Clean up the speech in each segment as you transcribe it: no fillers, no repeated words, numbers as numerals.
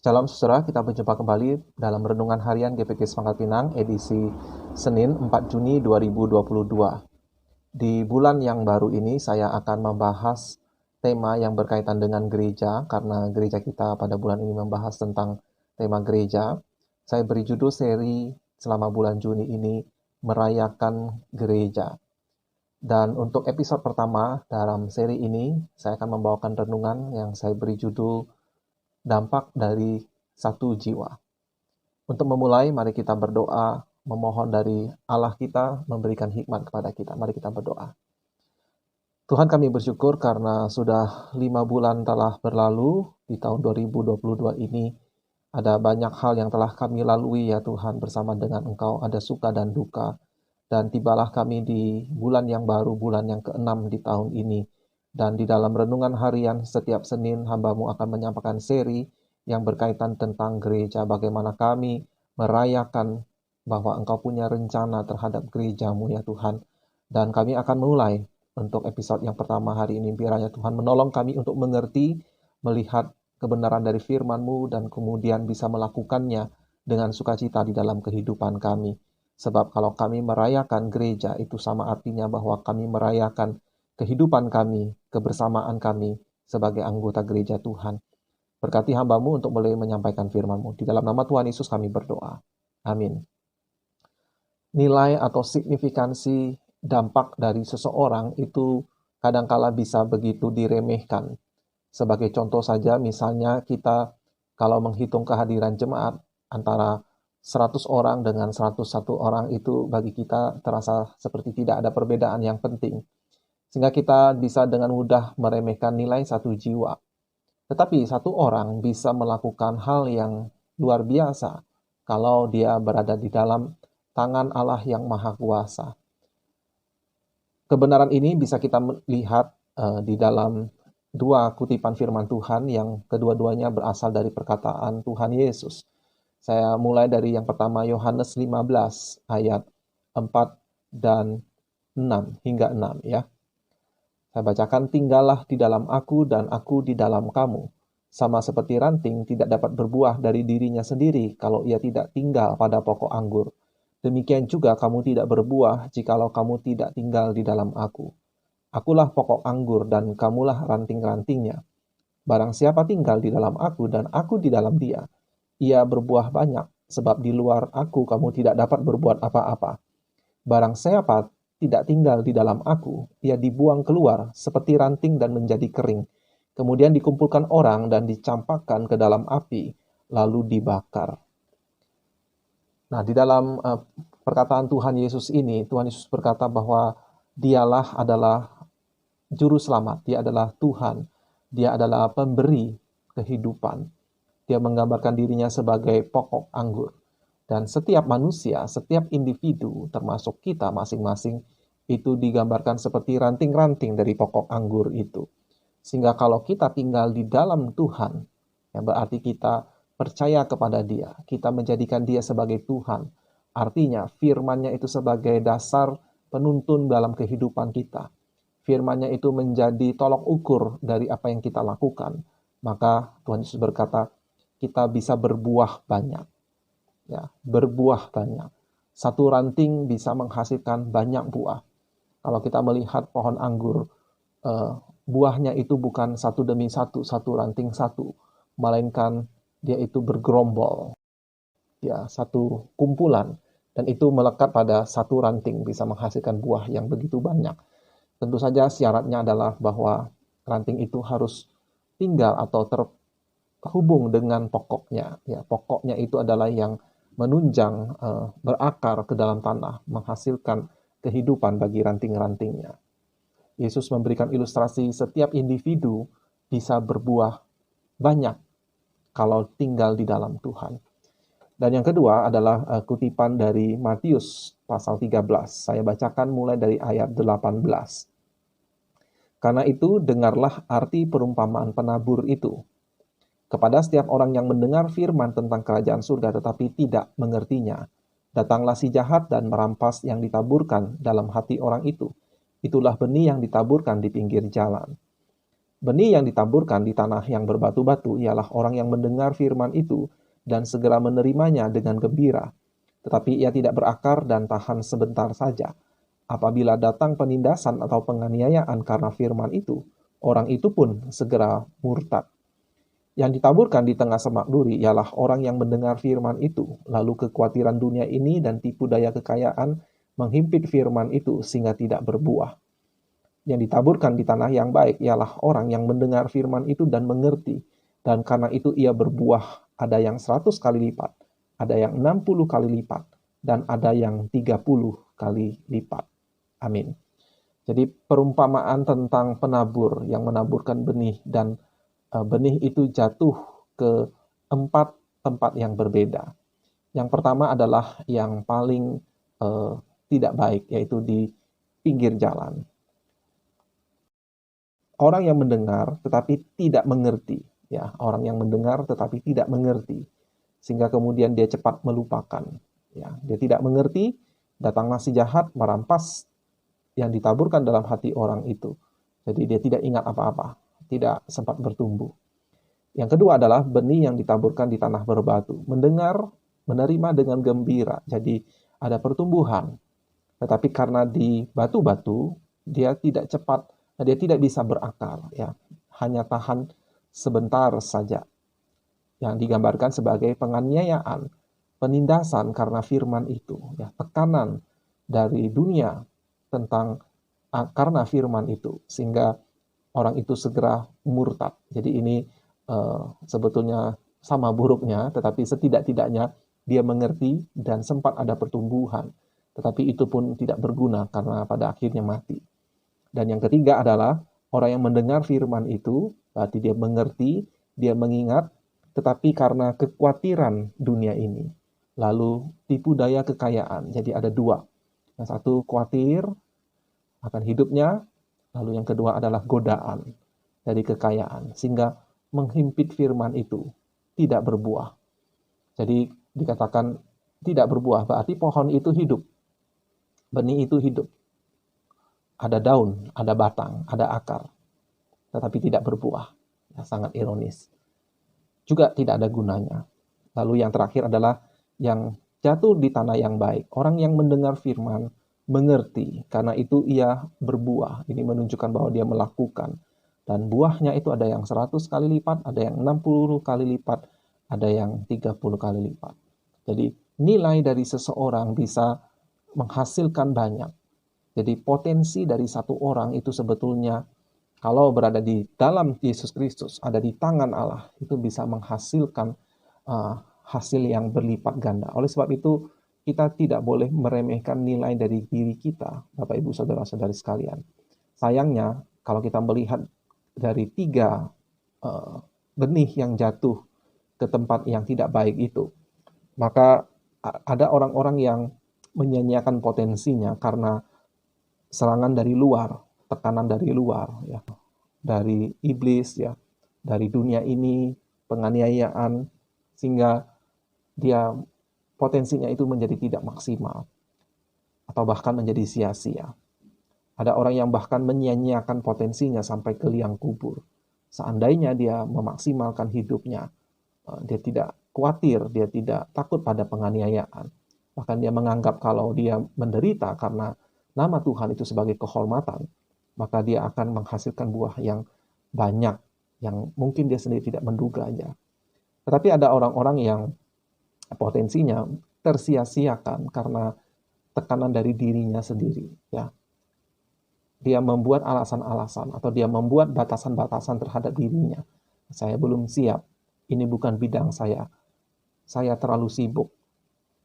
Shalom saudara, kita berjumpa kembali dalam Renungan Harian GPG Pangkal Pinang edisi Senin 4 Juni 2022. Di bulan yang baru ini saya akan membahas tema yang berkaitan dengan gereja, karena gereja kita pada bulan ini membahas tentang tema gereja. Saya beri judul seri selama bulan Juni ini, Merayakan Gereja. Dan untuk episode pertama dalam seri ini, saya akan membawakan renungan yang saya beri judul Dampak dari satu jiwa. Untuk memulai, mari kita berdoa, memohon dari Allah kita memberikan hikmat kepada kita. Mari kita berdoa. Tuhan, kami bersyukur karena sudah 5 bulan telah berlalu di tahun 2022 ini. Ada banyak hal yang telah kami lalui ya Tuhan, bersama dengan Engkau ada suka dan duka. Dan tibalah kami di bulan yang baru, bulan yang ke-6 di tahun ini. Dan di dalam renungan harian setiap Senin, hamba-Mu akan menyampaikan seri yang berkaitan tentang gereja, bagaimana kami merayakan bahwa Engkau punya rencana terhadap gereja-Mu ya Tuhan. Dan kami akan mulai untuk episode yang pertama hari ini. Kiranya Tuhan menolong kami untuk mengerti, melihat kebenaran dari firman-Mu, dan kemudian bisa melakukannya dengan sukacita di dalam kehidupan kami. Sebab kalau kami merayakan gereja, itu sama artinya bahwa kami merayakan kehidupan kami, kebersamaan kami sebagai anggota gereja Tuhan. Berkati hamba-Mu untuk boleh menyampaikan firman-Mu. Di dalam nama Tuhan Yesus kami berdoa. Amin. Nilai atau signifikansi dampak dari seseorang itu kadangkala bisa begitu diremehkan. Sebagai contoh saja, misalnya kita kalau menghitung kehadiran jemaat antara 100 orang dengan 101 orang itu bagi kita terasa seperti tidak ada perbedaan yang penting. Sehingga kita bisa dengan mudah meremehkan nilai satu jiwa. Tetapi satu orang bisa melakukan hal yang luar biasa kalau dia berada di dalam tangan Allah yang Maha Kuasa. Kebenaran ini bisa kita lihat di dalam dua kutipan firman Tuhan yang kedua-duanya berasal dari perkataan Tuhan Yesus. Saya mulai dari yang pertama, Yohanes 15 ayat 4 dan 6 hingga 6 ya. Saya bacakan, tinggallah di dalam aku dan aku di dalam kamu. Sama seperti ranting tidak dapat berbuah dari dirinya sendiri kalau ia tidak tinggal pada pokok anggur. Demikian juga kamu tidak berbuah jikalau kamu tidak tinggal di dalam aku. Akulah pokok anggur dan kamulah ranting-rantingnya. Barang siapa tinggal di dalam aku dan aku di dalam dia, ia berbuah banyak, sebab di luar aku kamu tidak dapat berbuat apa-apa. Barang siapa tidak tinggal di dalam aku, ia dibuang keluar seperti ranting dan menjadi kering. Kemudian dikumpulkan orang dan dicampakkan ke dalam api, lalu dibakar. Nah, di dalam perkataan Tuhan Yesus ini, Tuhan Yesus berkata bahwa dialah adalah juru selamat, dia adalah Tuhan, dia adalah pemberi kehidupan. Dia menggambarkan dirinya sebagai pokok anggur. Dan setiap manusia, setiap individu, termasuk kita masing-masing, itu digambarkan seperti ranting-ranting dari pokok anggur itu. Sehingga kalau kita tinggal di dalam Tuhan, yang berarti kita percaya kepada Dia, kita menjadikan Dia sebagai Tuhan. Artinya firman-Nya itu sebagai dasar penuntun dalam kehidupan kita. Firman-Nya itu menjadi tolok ukur dari apa yang kita lakukan. Maka Tuhan Yesus berkata, kita bisa berbuah banyak. Ya, berbuah banyak. Satu ranting bisa menghasilkan banyak buah. Kalau kita melihat pohon anggur, buahnya itu bukan satu demi satu, satu ranting satu, melainkan dia itu bergerombol. Ya, satu kumpulan, dan itu melekat pada satu ranting bisa menghasilkan buah yang begitu banyak. Tentu saja syaratnya adalah bahwa ranting itu harus tinggal atau terhubung dengan pokoknya. Ya, pokoknya itu adalah yang menunjang, berakar ke dalam tanah, menghasilkan kehidupan bagi ranting-rantingnya. Yesus memberikan ilustrasi setiap individu bisa berbuah banyak kalau tinggal di dalam Tuhan. Dan yang kedua adalah kutipan dari Matius pasal 13. Saya bacakan mulai dari ayat 18. Karena itu dengarlah arti perumpamaan penabur itu. Kepada setiap orang yang mendengar firman tentang kerajaan surga tetapi tidak mengertinya, datanglah si jahat dan merampas yang ditaburkan dalam hati orang itu. Itulah benih yang ditaburkan di pinggir jalan. Benih yang ditaburkan di tanah yang berbatu-batu ialah orang yang mendengar firman itu dan segera menerimanya dengan gembira. Tetapi ia tidak berakar dan tahan sebentar saja. Apabila datang penindasan atau penganiayaan karena firman itu, orang itu pun segera murtad. Yang ditaburkan di tengah semak duri ialah orang yang mendengar firman itu, lalu kekhawatiran dunia ini dan tipu daya kekayaan menghimpit firman itu sehingga tidak berbuah. Yang ditaburkan di tanah yang baik ialah orang yang mendengar firman itu dan mengerti, dan karena itu ia berbuah, ada yang 100 kali lipat, ada yang 60 kali lipat, dan ada yang 30 kali lipat. Amin. Jadi perumpamaan tentang penabur yang menaburkan benih, dan benih itu jatuh ke 4 tempat yang berbeda. Yang pertama adalah yang paling tidak baik, yaitu di pinggir jalan. Orang yang mendengar tetapi tidak mengerti, ya, orang yang mendengar tetapi tidak mengerti, sehingga kemudian dia cepat melupakan, ya, dia tidak mengerti, datanglah si jahat merampas yang ditaburkan dalam hati orang itu. Jadi dia tidak ingat apa-apa, tidak sempat bertumbuh. Yang kedua adalah benih yang ditaburkan di tanah berbatu. Mendengar, menerima dengan gembira, jadi ada pertumbuhan. Tetapi karena di batu-batu, dia tidak cepat, dia tidak bisa berakar, ya, hanya tahan sebentar saja. Yang digambarkan sebagai penganiayaan, penindasan karena firman itu, ya, tekanan dari dunia tentang karena firman itu, sehingga orang itu segera murtad. Jadi ini sebetulnya sama buruknya, tetapi setidak-tidaknya dia mengerti dan sempat ada pertumbuhan. Tetapi itu pun tidak berguna karena pada akhirnya mati. Dan yang ketiga adalah orang yang mendengar firman itu, berarti dia mengerti, dia mengingat, tetapi karena kekhawatiran dunia ini, lalu tipu daya kekayaan. Jadi ada dua. Yang satu khawatir akan hidupnya, lalu yang kedua adalah godaan dari kekayaan, sehingga menghimpit firman itu, tidak berbuah. Jadi dikatakan tidak berbuah, berarti pohon itu hidup, benih itu hidup. Ada daun, ada batang, ada akar, tetapi tidak berbuah. Ya, sangat ironis. Juga tidak ada gunanya. Lalu yang terakhir adalah yang jatuh di tanah yang baik. Orang yang mendengar firman, mengerti, karena itu ia berbuah. Ini menunjukkan bahwa dia melakukan. Dan buahnya itu ada yang 100 kali lipat, ada yang 60 kali lipat, ada yang 30 kali lipat. Jadi nilai dari seseorang bisa menghasilkan banyak. Jadi potensi dari satu orang itu sebetulnya kalau berada di dalam Yesus Kristus, ada di tangan Allah, itu bisa menghasilkan hasil yang berlipat ganda. Oleh sebab itu, kita tidak boleh meremehkan nilai dari diri kita, Bapak Ibu Saudara-saudari sekalian. Sayangnya, kalau kita melihat dari 3 benih yang jatuh ke tempat yang tidak baik itu, maka ada orang-orang yang menyanyiakan potensinya karena serangan dari luar, tekanan dari luar, ya, dari iblis, ya, dari dunia ini, penganiayaan, sehingga dia potensinya itu menjadi tidak maksimal atau bahkan menjadi sia-sia. Ada orang yang bahkan menyia-nyiakan potensinya sampai ke liang kubur. Seandainya dia memaksimalkan hidupnya, dia tidak khawatir, dia tidak takut pada penganiayaan. Bahkan dia menganggap kalau dia menderita karena nama Tuhan itu sebagai kehormatan, maka dia akan menghasilkan buah yang banyak, yang mungkin dia sendiri tidak menduganya. Tetapi ada orang-orang yang potensinya tersia-siakan karena tekanan dari dirinya sendiri, ya. Dia membuat alasan-alasan atau dia membuat batasan-batasan terhadap dirinya. Saya belum siap, ini bukan bidang saya terlalu sibuk,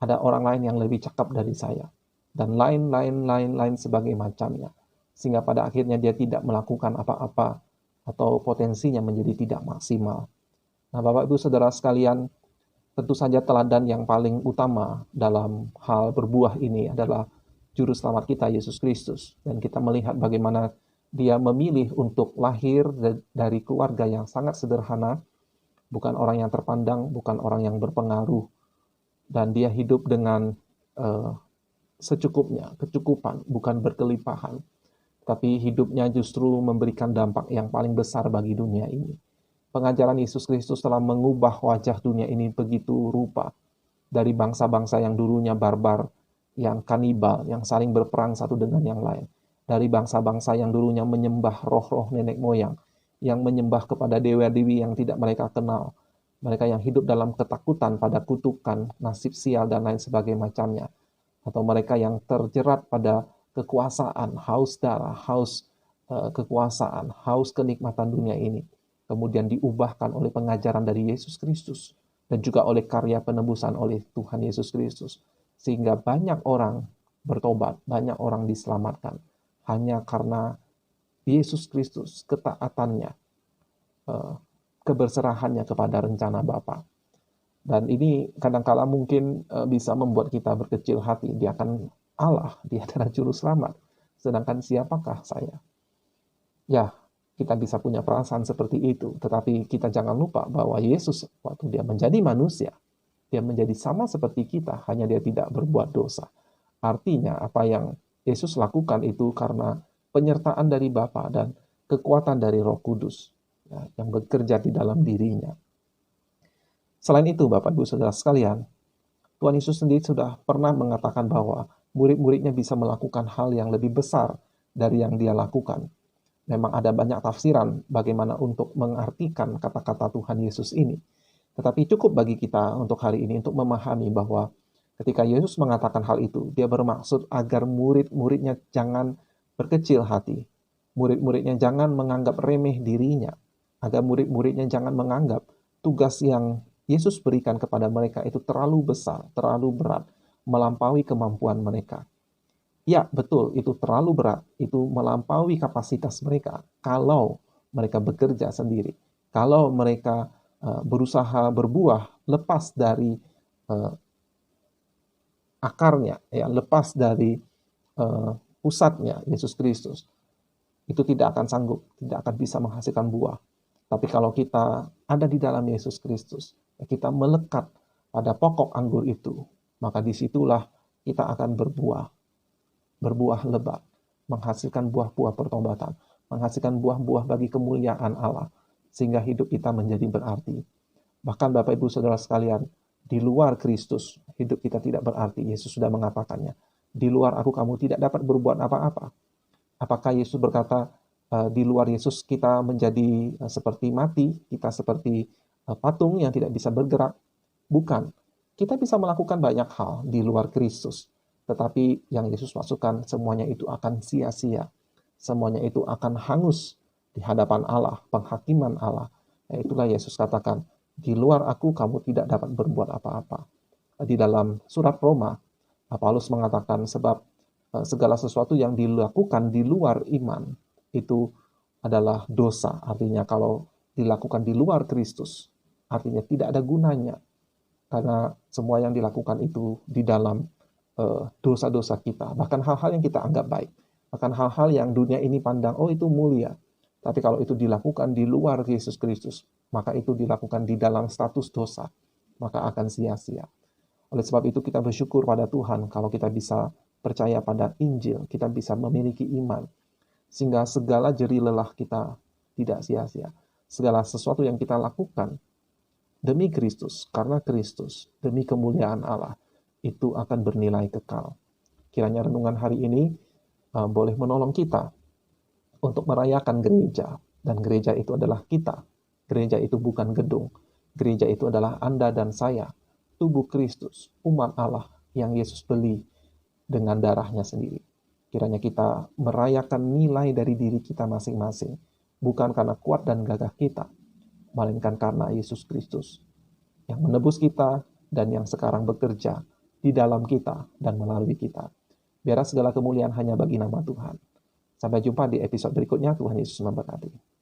ada orang lain yang lebih cakap dari saya, dan lain sebagai macamnya. Sehingga pada akhirnya dia tidak melakukan apa-apa atau potensinya menjadi tidak maksimal. Nah, Bapak Ibu Saudara sekalian, tentu saja teladan yang paling utama dalam hal berbuah ini adalah Juru Selamat kita, Yesus Kristus. Dan kita melihat bagaimana dia memilih untuk lahir dari keluarga yang sangat sederhana, bukan orang yang terpandang, bukan orang yang berpengaruh, dan dia hidup dengan secukupnya, kecukupan, bukan berkelimpahan. tapi hidupnya justru memberikan dampak yang paling besar bagi dunia ini. Pengajaran Yesus Kristus telah mengubah wajah dunia ini begitu rupa. Dari bangsa-bangsa yang dulunya barbar, yang kanibal, yang saling berperang satu dengan yang lain. Dari bangsa-bangsa yang dulunya menyembah roh-roh nenek moyang, yang menyembah kepada dewa-dewi yang tidak mereka kenal. Mereka yang hidup dalam ketakutan pada kutukan, nasib sial, dan lain sebagainya macamnya. Atau mereka yang terjerat pada kekuasaan, haus darah, haus kekuasaan, haus kenikmatan dunia ini. Kemudian diubahkan oleh pengajaran dari Yesus Kristus dan juga oleh karya penebusan oleh Tuhan Yesus Kristus. Sehingga banyak orang bertobat, banyak orang diselamatkan hanya karena Yesus Kristus, ketaatannya, keberserahannya kepada rencana Bapa. Dan ini kadangkala mungkin bisa membuat kita berkecil hati. Dia kan Allah, dia adalah juru selamat. Sedangkan siapakah saya? Ya, kita bisa punya perasaan seperti itu, tetapi kita jangan lupa bahwa Yesus waktu dia menjadi manusia, dia menjadi sama seperti kita, hanya dia tidak berbuat dosa. Artinya apa yang Yesus lakukan itu karena penyertaan dari Bapa dan kekuatan dari Roh Kudus ya, yang bekerja di dalam dirinya. Selain itu, Bapak Ibu Saudara sekalian, Tuhan Yesus sendiri sudah pernah mengatakan bahwa murid-muridnya bisa melakukan hal yang lebih besar dari yang dia lakukan. Memang ada banyak tafsiran bagaimana untuk mengartikan kata-kata Tuhan Yesus ini. Tetapi cukup bagi kita untuk hari ini untuk memahami bahwa ketika Yesus mengatakan hal itu, dia bermaksud agar murid-muridnya jangan berkecil hati. Murid-muridnya jangan menganggap remeh dirinya. Agar murid-muridnya jangan menganggap tugas yang Yesus berikan kepada mereka itu terlalu besar, terlalu berat, melampaui kemampuan mereka. Ya, betul, itu terlalu berat, itu melampaui kapasitas mereka kalau mereka bekerja sendiri, kalau mereka berusaha berbuah lepas dari akarnya, ya, lepas dari pusatnya, Yesus Kristus. Itu tidak akan sanggup, tidak akan bisa menghasilkan buah. Tapi kalau kita ada di dalam Yesus Kristus, kita melekat pada pokok anggur itu, maka disitulah kita akan berbuah lebat, menghasilkan buah-buah pertobatan, menghasilkan buah-buah bagi kemuliaan Allah, sehingga hidup kita menjadi berarti. Bahkan Bapak Ibu Saudara sekalian, di luar Kristus, hidup kita tidak berarti. Yesus sudah mengatakannya. Di luar aku kamu tidak dapat berbuat apa-apa. Apakah Yesus berkata, di luar Yesus kita menjadi seperti mati, kita seperti patung yang tidak bisa bergerak? Bukan. Kita bisa melakukan banyak hal di luar Kristus. Tetapi yang Yesus maksudkan, semuanya itu akan sia-sia. Semuanya itu akan hangus di hadapan Allah, penghakiman Allah. Itulah Yesus katakan, di luar aku kamu tidak dapat berbuat apa-apa. Di dalam surat Roma, Paulus mengatakan sebab segala sesuatu yang dilakukan di luar iman itu adalah dosa. Artinya kalau dilakukan di luar Kristus, artinya tidak ada gunanya. Karena semua yang dilakukan itu di dalam dosa-dosa kita, bahkan hal-hal yang kita anggap baik, bahkan hal-hal yang dunia ini pandang, oh itu mulia. Tapi kalau itu dilakukan di luar Yesus Kristus, maka itu dilakukan di dalam status dosa, maka akan sia-sia. Oleh sebab itu kita bersyukur pada Tuhan kalau kita bisa percaya pada Injil, kita bisa memiliki iman, sehingga segala jerih lelah kita tidak sia-sia. Segala sesuatu yang kita lakukan demi Kristus, karena Kristus, demi kemuliaan Allah, itu akan bernilai kekal. Kiranya renungan hari ini boleh menolong kita untuk merayakan gereja. Dan gereja itu adalah kita. Gereja itu bukan gedung. Gereja itu adalah Anda dan saya. Tubuh Kristus, umat Allah yang Yesus beli dengan darahnya sendiri. Kiranya kita merayakan nilai dari diri kita masing-masing. Bukan karena kuat dan gagah kita, melainkan karena Yesus Kristus yang menebus kita dan yang sekarang bekerja di dalam kita dan melalui kita. Biarlah segala kemuliaan hanya bagi nama Tuhan. Sampai jumpa di episode berikutnya. Tuhan Yesus memberkati.